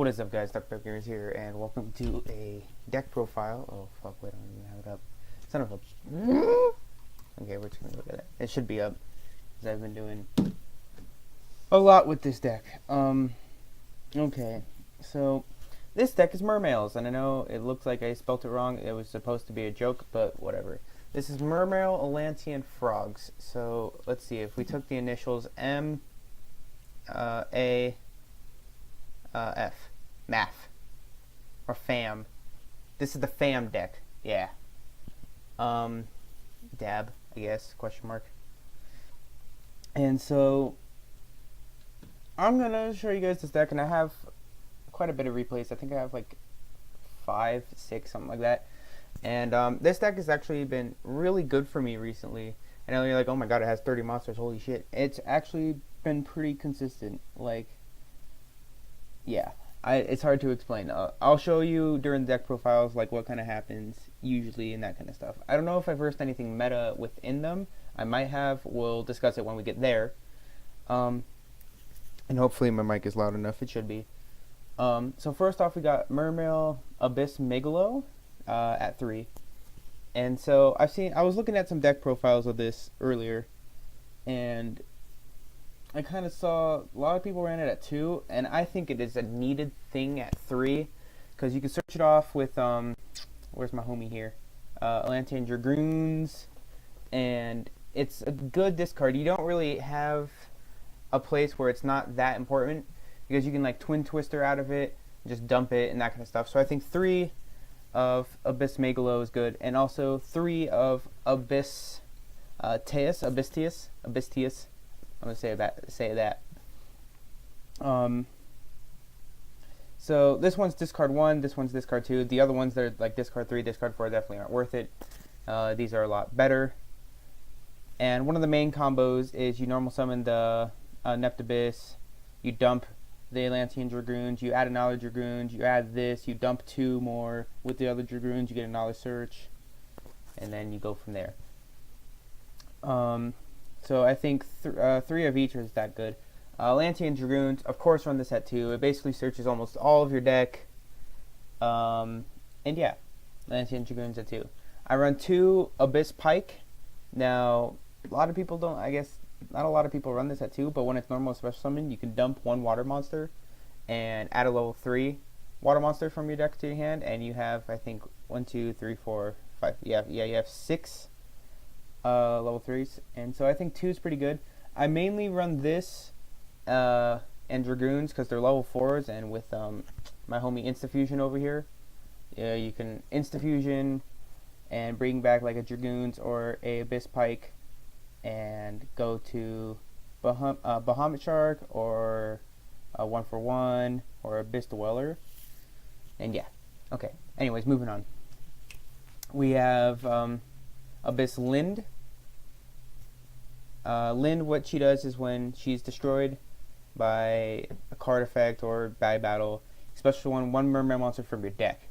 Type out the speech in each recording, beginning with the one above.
What is up, guys? Dr.Pep here, and welcome to a deck profile. Oh, fuck, wait, I don't even have it up. Son of a... Okay, we're just gonna look at it. It should be up, because I've been doing a lot with this deck. Okay, so this deck is Mermail's, and I know it looks like I spelt it wrong. It was supposed to be a joke, but whatever. This is Mermail, Atlantian frogs. So, let's see, if we took the initials M, A, F, math, or F.A.M. This is the F.A.M deck, yeah. Dab, I guess, question mark. And so, I'm gonna show you guys this deck, and I have quite a bit of replays. I think I have like 5, 6, something like that. And this deck has actually been really good for me recently. I know you're like, oh my god, it has 30 monsters, holy shit. It's actually been pretty consistent, like, yeah. It's hard to explain. I'll show you during the deck profiles like what kind of happens usually and that kind of stuff. I don't know if I've versed anything meta within them. I might have. We'll discuss it when we get there. And hopefully my mic is loud enough. It should be. So first off, we got Mermail, Abyss Megalo at 3. And so I was looking at some deck profiles of this earlier, and I kind of saw a lot of people ran it at 2, and I think it is a needed thing at 3, because you can search it off with, where's my homie here? Atlantian Dragoons, and it's a good discard. You don't really have a place where it's not that important, because you can like Twin Twister out of it, just dump it, and that kind of stuff. So I think 3 of Abyss Megalo is good, and also 3 of Abyss Abystius. I'm gonna say that. So this one's discard 1, this one's discard 2. The other ones that are like discard 3, discard 4 definitely aren't worth it. These are a lot better. And one of the main combos is you normal summon the Neptabyss, you dump the Atlantian Dragoons, you add another Dragoons, you add this, you dump 2 more with the other Dragoons, you get another search, and then you go from there. So I think 3 of each is that good. Atlantian Dragoons, of course, run this at 2. It basically searches almost all of your deck. And yeah, Atlantian Dragoons at 2. I run 2 Abyss Pike. Now, a lot of people don't, I guess, not a lot of people run this at 2, but when it's normal special summon, you can dump 1 water monster and add a level 3 water monster from your deck to your hand, and you have, I think, 1, 2, 3, 4, 5, you have 6 level 3s, and so I think 2 is pretty good. I mainly run this and Dragoons because they're level 4s, and with my homie Instafusion over here, you can Instafusion and bring back like a Dragoons or a Abyss Pike and go to Bahamut Shark or a 1-for-1 or Abyss Dweller, and yeah. Okay, anyways, moving on. We have Abyss Lind. Lind, what she does is when she's destroyed by a card effect or by battle, special one Mermail monster from your deck.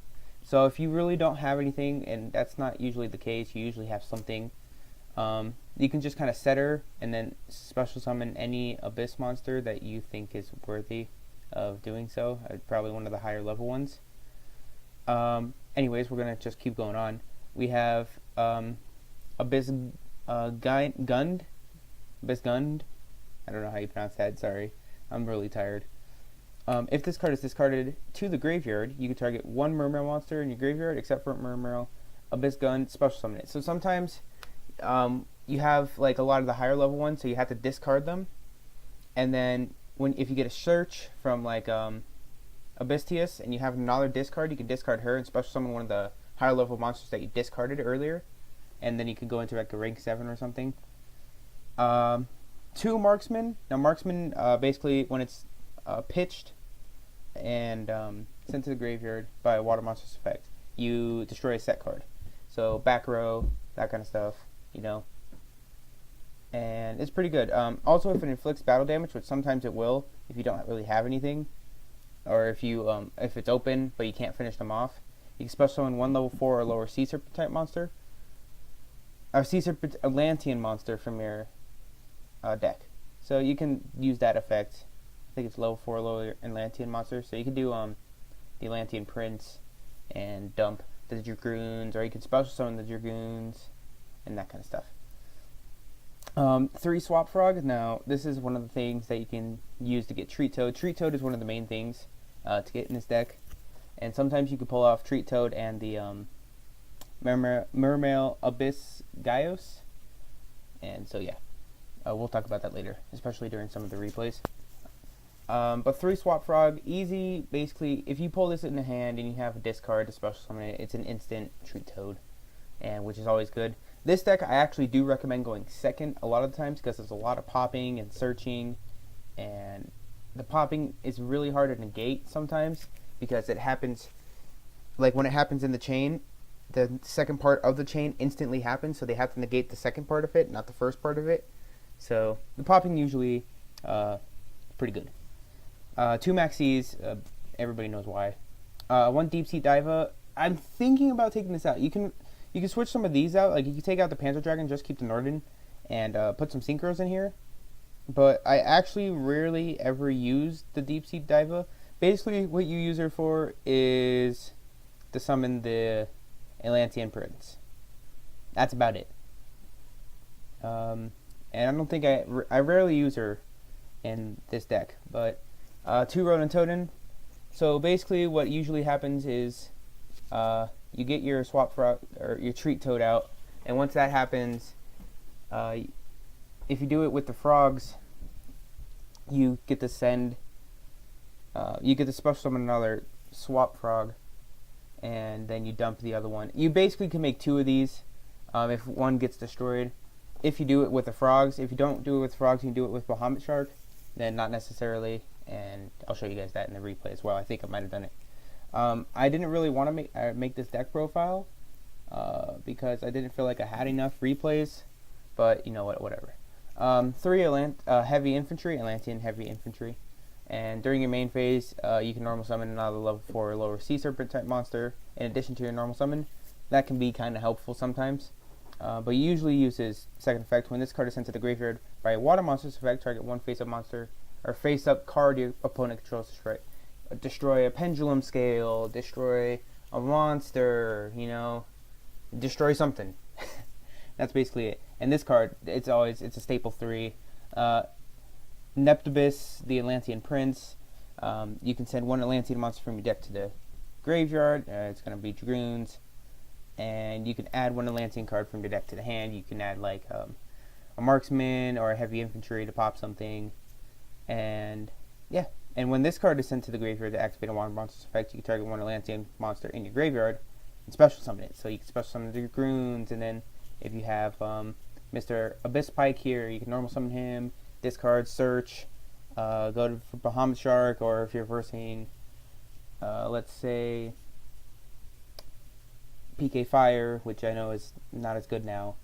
So if you really don't have anything, and that's not usually the case, you usually have something, you can just kind of set her and then special summon any Abyss monster that you think is worthy of doing so. Probably one of the higher level ones. Anyways, we're going to just keep going on. We have Abyss Gund. I don't know how you pronounce that, sorry. I'm really tired. If this card is discarded to the graveyard, you can target 1 Mermail monster in your graveyard, except for Mermail, Abyss Gund, special summon it. So sometimes you have like a lot of the higher level ones, so you have to discard them. And then if you get a search from like Abystius and you have another discard, you can discard her and special summon one of the higher level monsters that you discarded earlier. And then you can go into like a rank 7 or something. 2 Marksman. Now Marksman, basically when it's pitched and sent to the graveyard by a water monster's effect, you destroy a set card. So back row, that kind of stuff, you know. And it's pretty good. Also, if it inflicts battle damage, which sometimes it will, if you don't really have anything, or if you if it's open but you can't finish them off, you can special summon 1 level 4 or lower Sea Serpent type monster, or Sea Serpent Atlantian monster from your deck. So you can use that effect. I think it's level 4 lower Atlantian monster. So you can do the Atlantian Prince and dump the Dragoons, or you can special summon the Dragoons and that kind of stuff. 3 Swap Frog. Now, this is one of the things that you can use to get Treat Toad. Treat Toad is one of the main things to get in this deck. And sometimes you can pull off Treat Toad and the Mermail Abyss Gaios. And so, yeah. We'll talk about that later, especially during some of the replays. But 3 Swap Frog, easy. Basically, if you pull this in the hand and you have a discard to special summon it, it's an instant Treat Toad, and which is always good. This deck, I actually do recommend going second a lot of the times because there's a lot of popping and searching, and the popping is really hard to negate sometimes because it happens, like when it happens in the chain, the second part of the chain instantly happens, so they have to negate the second part of it, not the first part of it. So the popping usually pretty good. 2 Maxis, everybody knows why. 1 Deep Sea Diva. I'm thinking about taking this out. You can switch some of these out. Like you can take out the Panzer Dragon, just keep the Norden, and put some Synchros in here. But I actually rarely ever use the Deep Sea Diva. Basically, what you use her for is to summon the Atlantian Prince. That's about it. And I don't think I rarely use her in this deck. But 2 Rodent Totem. So basically, what usually happens is you get your Swap Frog or your Treat Toad out, and once that happens, if you do it with the frogs, you get to send. You get to special summon another Swap Frog, and then you dump the other one. You basically can make 2 of these if one gets destroyed. If you do it with the frogs, if you don't do it with frogs, you can do it with Bahamut Shark, then not necessarily. And I'll show you guys that in the replay as well. I think I might have done it. I didn't really want to make this deck profile because I didn't feel like I had enough replays, but you know what, whatever. 3 Heavy Infantry, Atlantian Heavy Infantry, and during your main phase, you can normal summon another level 4 or lower Sea Serpent type monster in addition to your normal summon. That can be kind of helpful sometimes, but you usually use his second effect. When this card is sent to the graveyard by a water monster's effect, target 1 face-up monster or face-up card your opponent controls destroy a pendulum scale, destroy a monster, destroy something. That's basically it. And this card, it's a staple 3. Neptubus, the Atlantian Prince. You can send 1 Atlantian monster from your deck to the graveyard. It's going to be Dragoons. And you can add 1 Atlantian card from your deck to the hand. You can add like a Marksman or a Heavy Infantry to pop something. And yeah. And when this card is sent to the graveyard to activate a water monster's effect, you can target 1 Atlantian monster in your graveyard and special summon it. So you can special summon the Dragoons, and then if you have Mr. Abyss Pike here, you can normal summon him, discard, search, go for Bahamut Shark, or if you're versing, let's say, PK Fire, which I know is not as good now,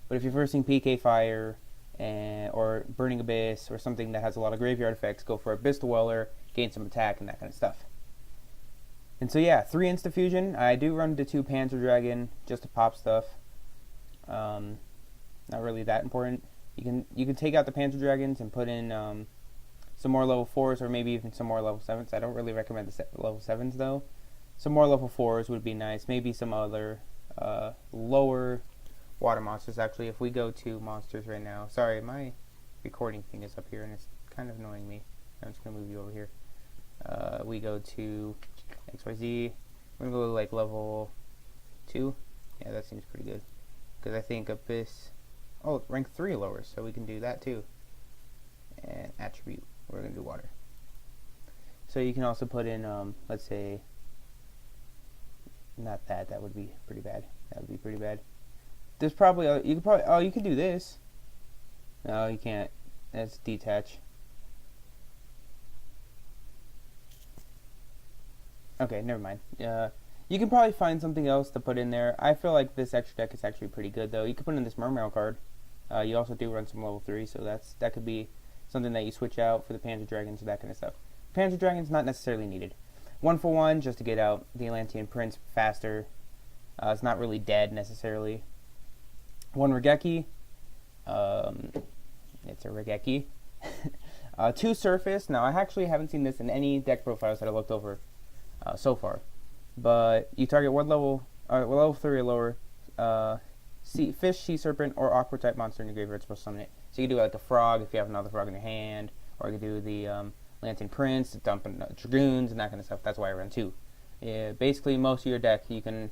but if you're versing PK Fire, or Burning Abyss, or something that has a lot of graveyard effects, go for Abyss Dweller, gain some attack, and that kind of stuff. And so yeah, 3 Insta Fusion. I do run into 2 Panzer Dragon just to pop stuff. Not really that important. You can take out the Panzer Dragons and put in some more level 4s, or maybe even some more level 7s. I don't really recommend the level 7s though. Some more level 4s would be nice. Maybe some other lower water monsters. Actually, if we go to monsters right now, sorry, my recording thing is up here and it's kind of annoying me. I'm just gonna move you over here. We go to XYZ. We're gonna go like level 2. Yeah, that seems pretty good because I think Abyss. Oh, rank 3 lower, so we can do that too. And attribute, we're gonna do water. So you can also put in, let's say, not that. That would be pretty bad. That would be pretty bad. There's probably you can do this. No, you can't. That's detach. Okay, never mind. You can probably find something else to put in there. I feel like this extra deck is actually pretty good though. You could put in this Mermail card. You also do run some level 3, so that could be something that you switch out for the Panzer Dragons or that kind of stuff. Panzer Dragons not necessarily needed. 1 for 1 just to get out the Atlantian Prince faster. It's not really dead necessarily. 1 Regeki. It's a Regeki. 2 Surface. Now, I actually haven't seen this in any deck profiles that I looked over. so far. But you target one level, level 3 or lower, fish, sea serpent, or aqua type monster in your graveyard. Supposed to summon it. So you can do like a frog if you have another frog in your hand, or you can do the Atlantian Prince, dumping dragoons and that kind of stuff. That's why I run 2. Yeah, basically most of your deck you can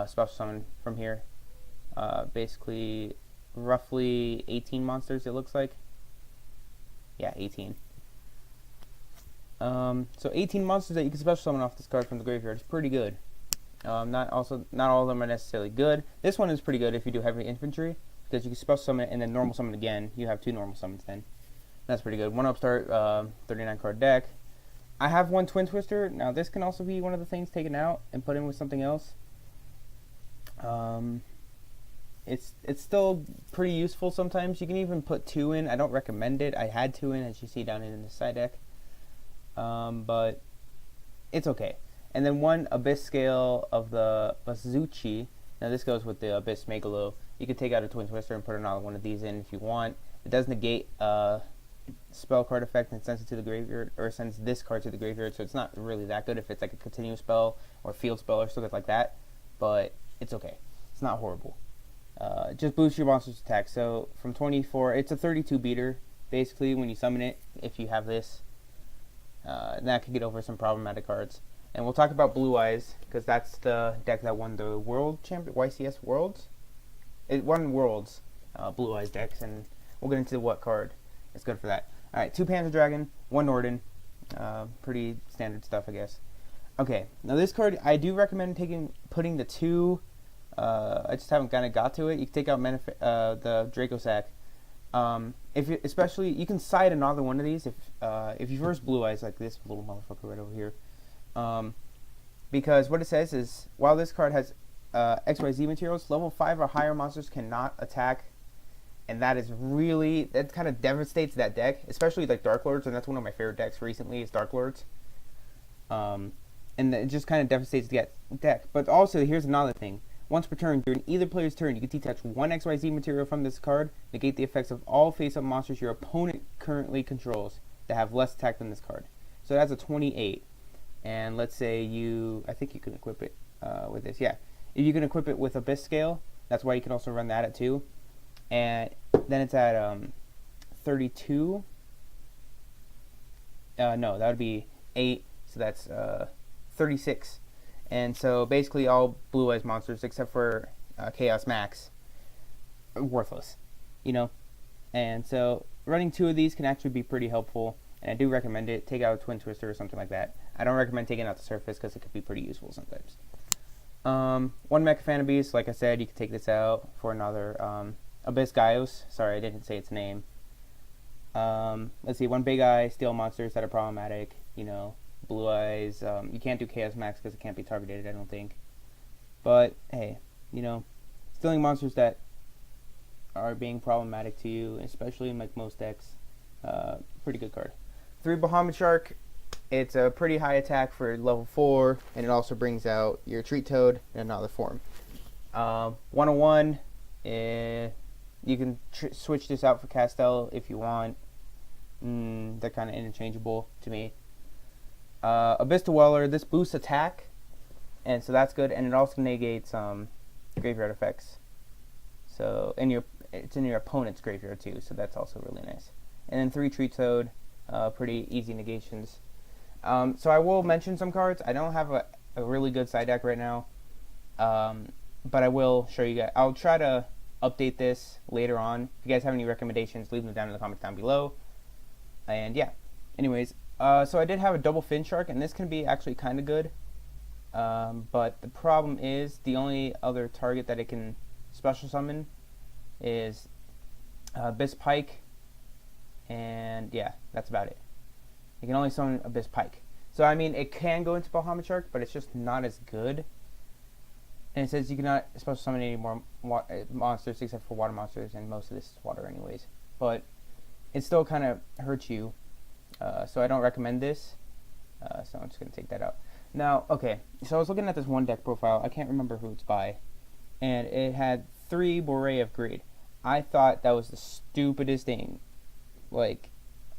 special summon from here. Basically, roughly 18 monsters. It looks like. Yeah, 18. So 18 monsters that you can special summon off this card from the graveyard is pretty good. Not all of them are necessarily good. This one is pretty good if you do heavy infantry, because you can special summon it and then normal summon again. You have 2 normal summons then. That's pretty good. 1 upstart, 39 card deck. I have 1 Twin Twister. Now this can also be one of the things taken out and put in with something else. It's still pretty useful sometimes. You can even put 2 in. I don't recommend it. I had 2 in, as you see down in the side deck. But it's okay. And then 1 Abyss Scale of the Bazuchi. Now this goes with the Abyss Megalo. You could take out a Twin Twister and put another one of these in if you want. It does negate spell card effect and sends it to the graveyard, or sends this card to the graveyard, so it's not really that good if it's like a continuous spell or field spell or something like that. But it's okay. It's not horrible. Just boosts your monster's attack. So from 24, it's a 32 beater basically when you summon it. If you have this, that could get over some problematic cards. And we'll talk about Blue Eyes, because that's the deck that won the World Champion YCS Worlds. It won Worlds, Blue Eyes decks, and we'll get into what card is good for that. All right, 2 Panzer Dragon, 1 Norden, pretty standard stuff, I guess. Okay, now this card I do recommend putting the 2. I just haven't kind of got to it. You can take out the Draco Sack. Especially you can side another one of these if you first Blue Eyes like this little motherfucker right over here. Because what it says is, while this card has XYZ materials, level 5 or higher monsters cannot attack, and that kind of devastates that deck, especially like Dark Lords, and that's one of my favorite decks recently is Dark Lords. And it just kind of devastates the deck. But also, here's another thing. Once per turn, during either player's turn, you can detach 1 XYZ material from this card, negate the effects of all face-up monsters your opponent currently controls that have less attack than this card. So that's a 28. And let's say I think you can equip it with this. Yeah, if you can equip it with Abyss Scale, that's why you can also run that at 2. And then it's at 32. No, that would be 8. So that's 36. And so basically all Blue Eyes monsters, except for Chaos Max, are worthless, you know? And so running 2 of these can actually be pretty helpful, and I do recommend it. Take out a Twin Twister or something like that. I don't recommend taking out the Surface because it could be pretty useful sometimes. 1 Mecha Phantom Beast, like I said, you can take this out for another Abyss Gaios. Sorry, I didn't say its name. Let's see, 1 Big Eye, Steel monsters that are problematic, you know. Blue Eyes, you can't do Chaos Max because it can't be targeted, I don't think. But, hey, you know, stealing monsters that are being problematic to you, especially in like most decks, pretty good card. 3 Bahamut Shark, it's a pretty high attack for level 4, and it also brings out your Treat Toad in another form. 101, you can switch this out for Castel if you want. They're kind of interchangeable to me. Abyss Dweller, this boosts attack, and so that's good, and it also negates graveyard effects. So it's in your opponent's graveyard too, so that's also really nice. And then 3 Treat Toad, pretty easy negations. So I will mention some cards. I don't have a really good side deck right now, but I will show you guys. I'll try to update this later on. If you guys have any recommendations, leave them down in the comments down below. And yeah, anyways. So I did have a double fin shark, and this can be actually kind of good. But the problem is the only other target that it can special summon is Abyss Pike, and yeah, that's about it. You can only summon Abyss Pike. So I mean, it can go into Bahamut Shark, but it's just not as good. And it says you cannot special summon any more monsters except for water monsters, and most of this is water anyways. But it still kind of hurts you. So I don't recommend this, so I'm just going to take that out. Now, okay, so I was looking at this one deck profile. I can't remember who it's by, and it had 3 Beret of Greed. I thought that was the stupidest thing. Like,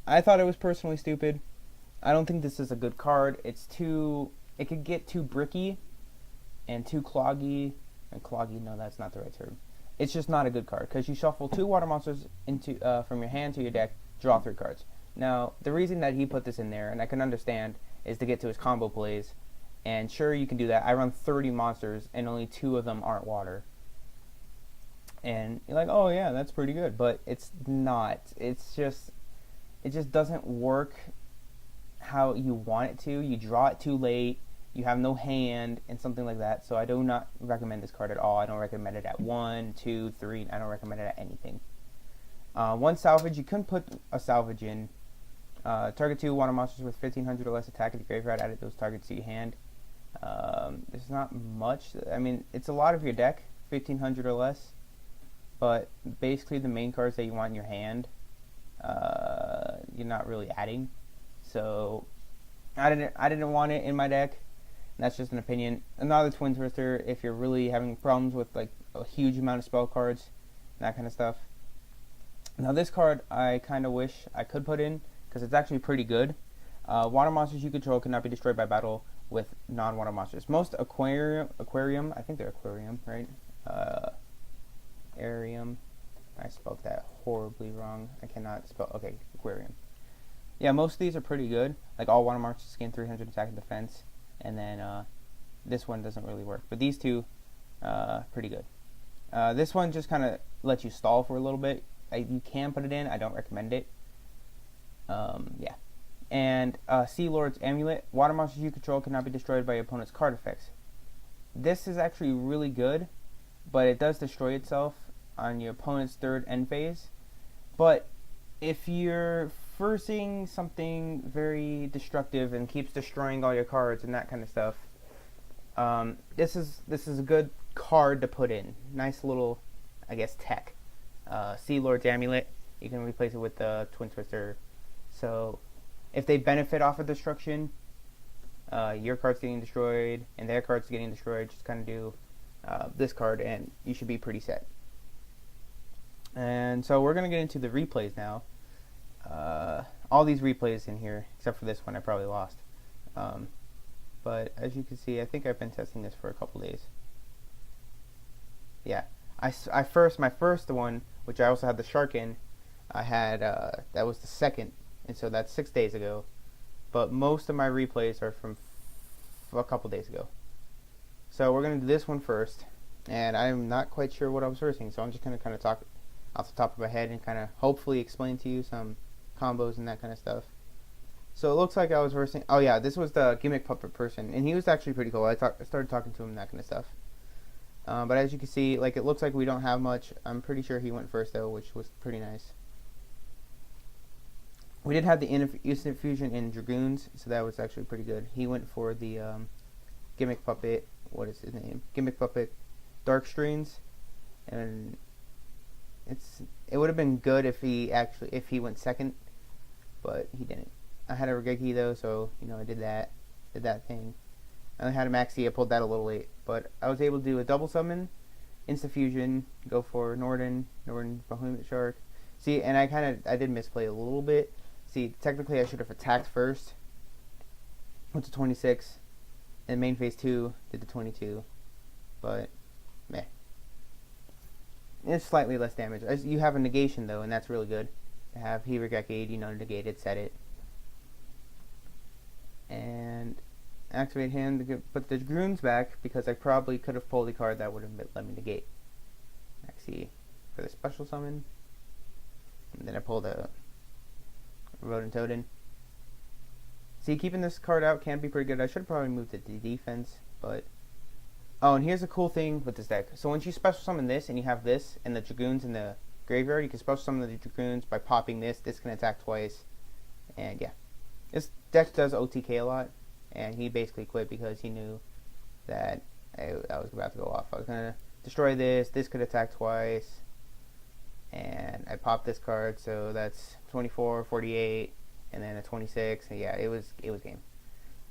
I thought it was personally stupid. I don't think this is a good card. It's it could get too bricky and too cloggy. And cloggy, no, that's not the right term. It's just not a good card because you shuffle 2 water monsters into from your hand to your deck, draw 3 cards. Now, the reason that he put this in there, and I can understand, is to get to his combo plays. And sure, you can do that. I run 30 monsters, and only 2 of them aren't water. And you're like, oh yeah, that's pretty good. But it's not. It just doesn't work how you want it to. You draw it too late. You have no hand and something like that. So I do not recommend this card at all. I don't recommend it at 1, 2, 3. I don't recommend it at anything. 1 salvage. You couldn't put a salvage in. Target 2 water monsters with 1500 or less attack at the graveyard. Added those targets to your hand. There's not much. I mean, it's a lot of your deck, 1500 or less. But basically, the main cards that you want in your hand, you're not really adding. So I didn't want it in my deck. And that's just an opinion. Another Twin Twister if you're really having problems with like a huge amount of spell cards, and that kind of stuff. Now this card I kind of wish I could put in because it's actually pretty good. Water monsters you control cannot be destroyed by battle with non-water monsters. Most aquarium, I think they're aquarium, right? Arium. I spelled that horribly wrong. I cannot spell. Okay, aquarium. Yeah, most of these are pretty good. Like all water monsters gain 300 attack and defense, and then this one doesn't really work. But these two, pretty good. This one just kind of lets you stall for a little bit. You can put it in. I don't recommend it. Yeah. And Sea Lord's Amulet. Water monsters you control cannot be destroyed by your opponent's card effects. This is actually really good, but it does destroy itself on your opponent's third end phase. But if you're forcing something very destructive and keeps destroying all your cards and that kind of stuff, this is a good card to put in. Nice little, I guess, tech. Sea Lord's Amulet. You can replace it with the Twin Twister. So if they benefit off of destruction, your card's getting destroyed and their card's getting destroyed, just kind of do this card and you should be pretty set. And so we're going to get into the replays now. All these replays in here, except for this one I probably lost. But as you can see, I think I've been testing this for a couple days. Yeah, my first one, which I also had the shark in, I had, that was the second, and so that's 6 days ago. But most of my replays are from a couple days ago. So we're going to do this one first, and I'm not quite sure what I was versing, so I'm just going to kind of talk off the top of my head and kind of hopefully explain to you some combos and that kind of stuff. So it looks like I was versing, oh yeah, this was the Gimmick Puppet person, and he was actually pretty cool. I started talking to him and that kind of stuff. But as you can see, like, it looks like we don't have much. I'm pretty sure he went first though, which was pretty nice. We did have the instant fusion in Dragoons, so that was actually pretty good. He went for the Gimmick Puppet, what is his name? Gimmick Puppet Dark Strains, and it would have been good if he went second, but he didn't. I had a Regeki though, so I did that thing. I had a Maxi. I pulled that a little late, but I was able to do a double summon, instant fusion, go for Norden Behemoth Shark. See, and I did misplay a little bit. See, technically I should have attacked first. Went to 26, and main phase 2 did the 22, but meh. It's slightly less damage. You have a negation though, and that's really good. To have he Regeki, negated, set it. And activate hand to put the Dragoons back, because I probably could have pulled a card that would have let me negate. Maxi for the special summon. And then I pulled a Rodent Totem. See, keeping this card out can be pretty good. I should have probably moved it to defense, but... Oh, and here's a cool thing with this deck. So once you special summon this, and you have this, and the Dragoons in the graveyard, you can special summon the Dragoons by popping this. This can attack twice. And yeah. This deck does OTK a lot, and he basically quit because he knew that I was about to go off. I was going to destroy this. This could attack twice. And I popped this card, so that's 24, 48, and then a 26. And yeah, it was game.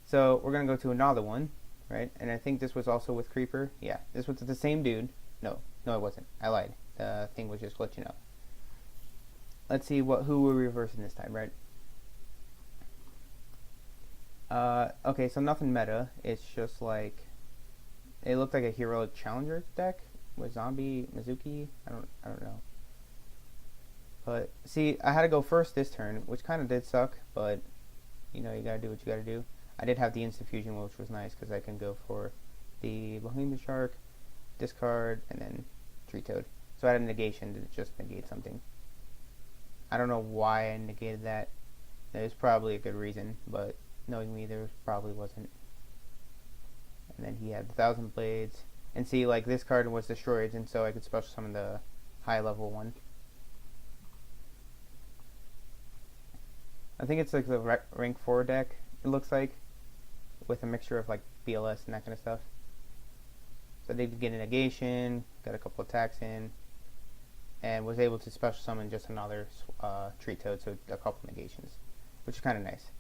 So we're going to go to another one, right? And I think this was also with Creeper. Yeah, this was the same dude. No, it wasn't. I lied. The thing was just glitching out. Let's see who we're reversing this time, right? Okay, so nothing meta. It's just like it looked like a heroic challenger deck with zombie Mizuki. I don't know. But see, I had to go first this turn, which kind of did suck. But you know, you gotta do what you gotta do. I did have the instant fusion, which was nice because I can go for the Bohemian Shark, discard, and then Tree Toad. So I had a negation to just negate something. I don't know why I negated that. There's probably a good reason, but knowing me, there probably wasn't. And then he had the Thousand Blades. And see, like, this card was destroyed, and so I could special summon the high level one. I think it's like the rank 4 deck, it looks like, with a mixture of like BLS and that kind of stuff. So I did get a negation, got a couple attacks in, and was able to special summon just another Tree Toad, so a couple negations, which is kind of nice.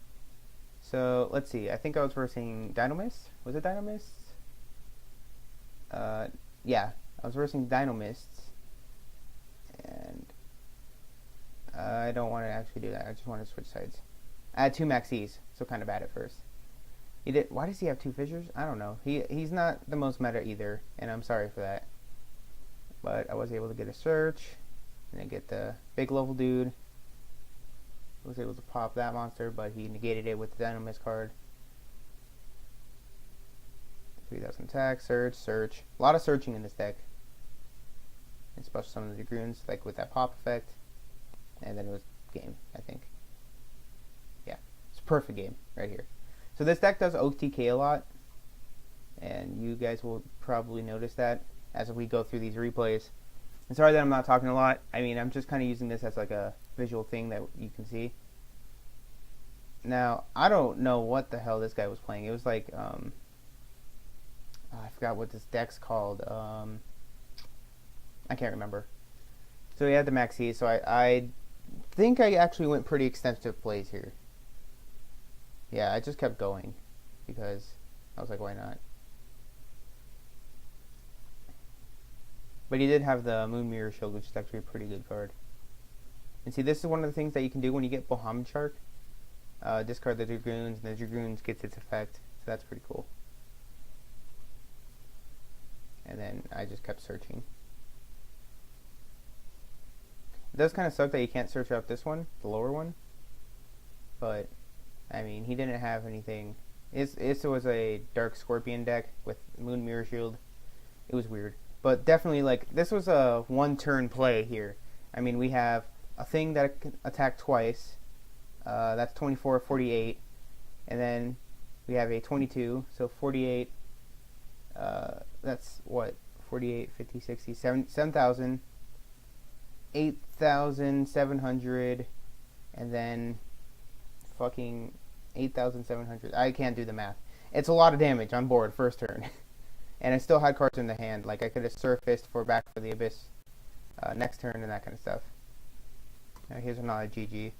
So let's see, I think I was versing Dynamist. Was it Dynamist? Yeah, I was versing Dynamists, and I don't want to actually do that. I just want to switch sides. I had 2 Maxis, so kind of bad at first. He did. Why does he have 2 fissures? I don't know. He's not the most meta either, and I'm sorry for that. But I was able to get a search, and then get the big level dude. I was able to pop that monster, but he negated it with the Dynamist card. 3000 attack, search. A lot of searching in this deck. And special summon the Dragoons, like with that pop effect. And then it was game, I think. Yeah, it's a perfect game right here. So this deck does OTK a lot, and you guys will probably notice that as we go through these replays. And sorry that I'm not talking a lot. I mean, I'm just kind of using this as like a visual thing that you can see. Now, I don't know what the hell this guy was playing. It was like, I forgot what this deck's called. I can't remember. So he had the Maxi, so I think I actually went pretty extensive plays here. Yeah, I just kept going because I was like, why not? But he did have the Moon Mirror Shield, which is actually a pretty good card. And see, this is one of the things that you can do when you get Bohemian Shark. Discard the Dragoons, and the Dragoons gets its effect. So that's pretty cool. And then I just kept searching. It does kind of suck that you can't search out this one, the lower one. But, I mean, he didn't have anything. It was a Dark Scorpion deck with Moon Mirror Shield. It was weird. But definitely, like, this was a one-turn play here. I mean, we have a thing that can attack twice. That's 24, 48. And then we have a 22, so 48. That's what? 48, 50, 60, 7,000. 8,700, and then fucking 8,700. I can't do the math. It's a lot of damage on board first turn. And I still had cards in the hand. Like, I could have surfaced for back for the Abyss next turn and that kind of stuff. Now here's another GG.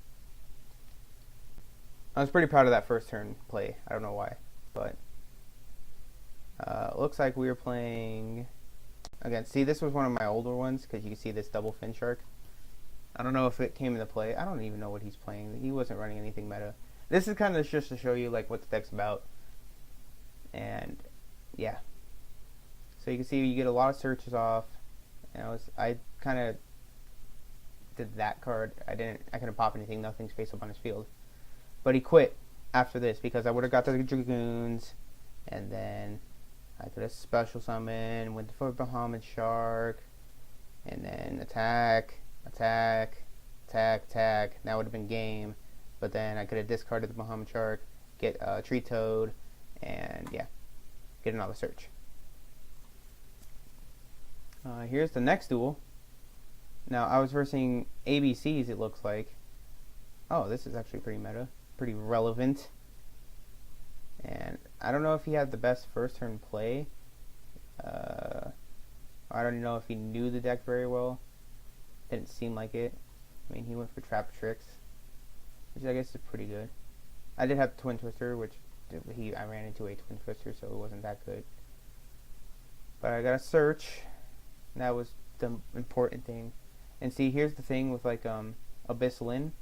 I was pretty proud of that first turn play. I don't know why. But looks like we were playing... Again, see, this was one of my older ones, because you can see this double fin shark. I don't know if it came into play. I don't even know what he's playing. He wasn't running anything meta. This is kind of just to show you, like, what the deck's about. And, yeah. So you can see you get a lot of searches off. And I kind of did that card. I couldn't pop anything. Nothing's face up on his field. But he quit after this, because I would have got the Dragoons, and then I could have special summon, went for Bahamut Shark, and then attack. That would have been game. But then I could have discarded the Bahamut Shark, get a Tree Toad, and yeah, get another search. Here's the next duel. Now, I was versing ABCs, it looks like. Oh, this is actually pretty meta. Pretty relevant. And I don't know if he had the best first turn play. I don't know if he knew the deck very well. Didn't seem like it. I mean, he went for Trap Tricks, which I guess is pretty good. I did have Twin Twister, which I ran into a Twin Twister, so it wasn't that good. But I got a search. And that was the important thing. And see, here's the thing with like Abyss Lyn,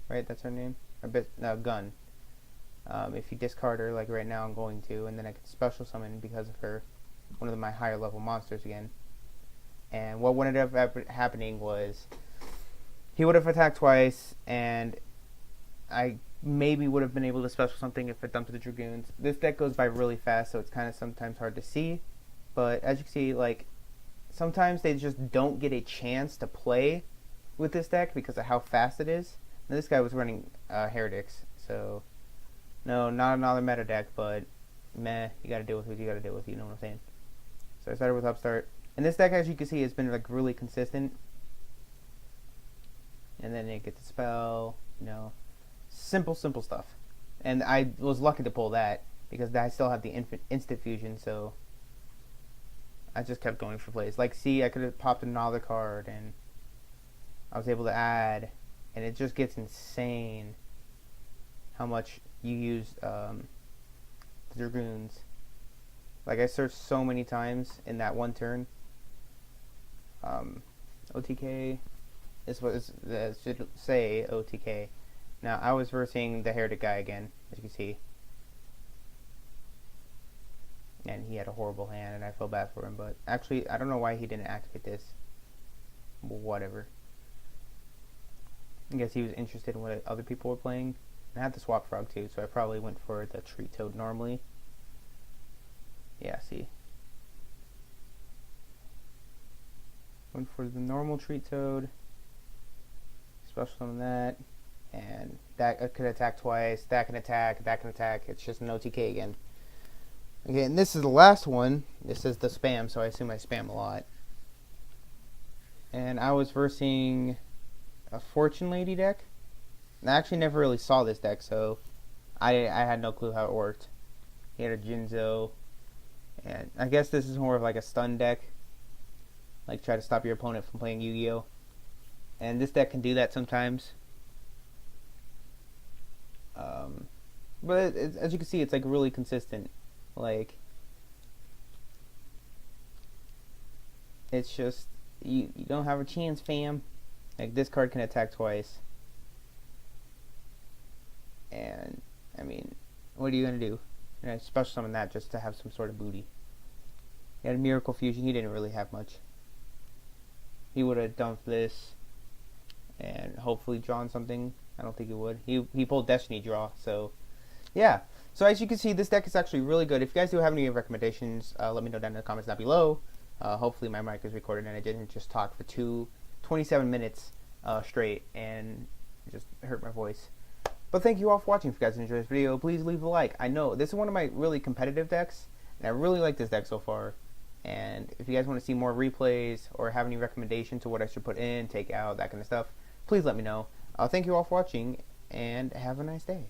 right? That's her name. Gun. If you discard her, like right now I'm going to, and then I can special summon because of her one of my higher level monsters again. And what would end up happening was he would have attacked twice, and I maybe would have been able to special something if I dumped the Dragoons. This deck goes by really fast, so it's kind of sometimes hard to see. But as you can see, like, sometimes they just don't get a chance to play with this deck because of how fast it is. Now, this guy was running Heretics, so no, not another meta deck, but meh, you gotta deal with what you gotta deal with, you know what I'm saying? So I started with Upstart. And this deck, as you can see, has been like really consistent. And then it gets a spell, you know. Simple stuff. And I was lucky to pull that because I still have the instant fusion, so I just kept going for plays. Like, see, I could have popped another card and I was able to add, and it just gets insane how much you use the Dragoons. Like, I searched so many times in that one turn. OTK is what it should say, OTK. Now, I was versing the Heretic guy again, as you can see. And he had a horrible hand, and I felt bad for him. But actually, I don't know why he didn't activate this. Whatever. I guess he was interested in what other people were playing. And I had the Swap Frog too, so I probably went for the Treat Toad normally. Yeah, see. Went for the normal Treat Toad. Special summon that. And that could attack twice. That can attack. That can attack. It's just an OTK again. Okay, and this is the last one. This is the spam, so I assume I spam a lot. And I was versing a Fortune Lady deck. And I actually never really saw this deck, so I had no clue how it worked. He had a Jinzo. And I guess this is more of like a stun deck. Like, try to stop your opponent from playing Yu-Gi-Oh! And this deck can do that sometimes. But as you can see, it's like really consistent. Like, it's just, you don't have a chance, fam. Like, this card can attack twice. And, I mean, what are you going to do? And I special summon that just to have some sort of booty. He had a Miracle Fusion. He didn't really have much. He would have dumped this and hopefully drawn something. I don't think he would. He pulled Destiny Draw, so yeah. So as you can see, this deck is actually really good. If you guys do have any recommendations, let me know down in the comments down below. Hopefully my mic is recorded and I didn't just talk for 27 minutes straight and just hurt my voice. But thank you all for watching. If you guys enjoyed this video, please leave a like. I know this is one of my really competitive decks, and I really like this deck so far. And if you guys want to see more replays or have any recommendations to what I should put in, take out, that kind of stuff, please let me know. Thank you all for watching, and have a nice day.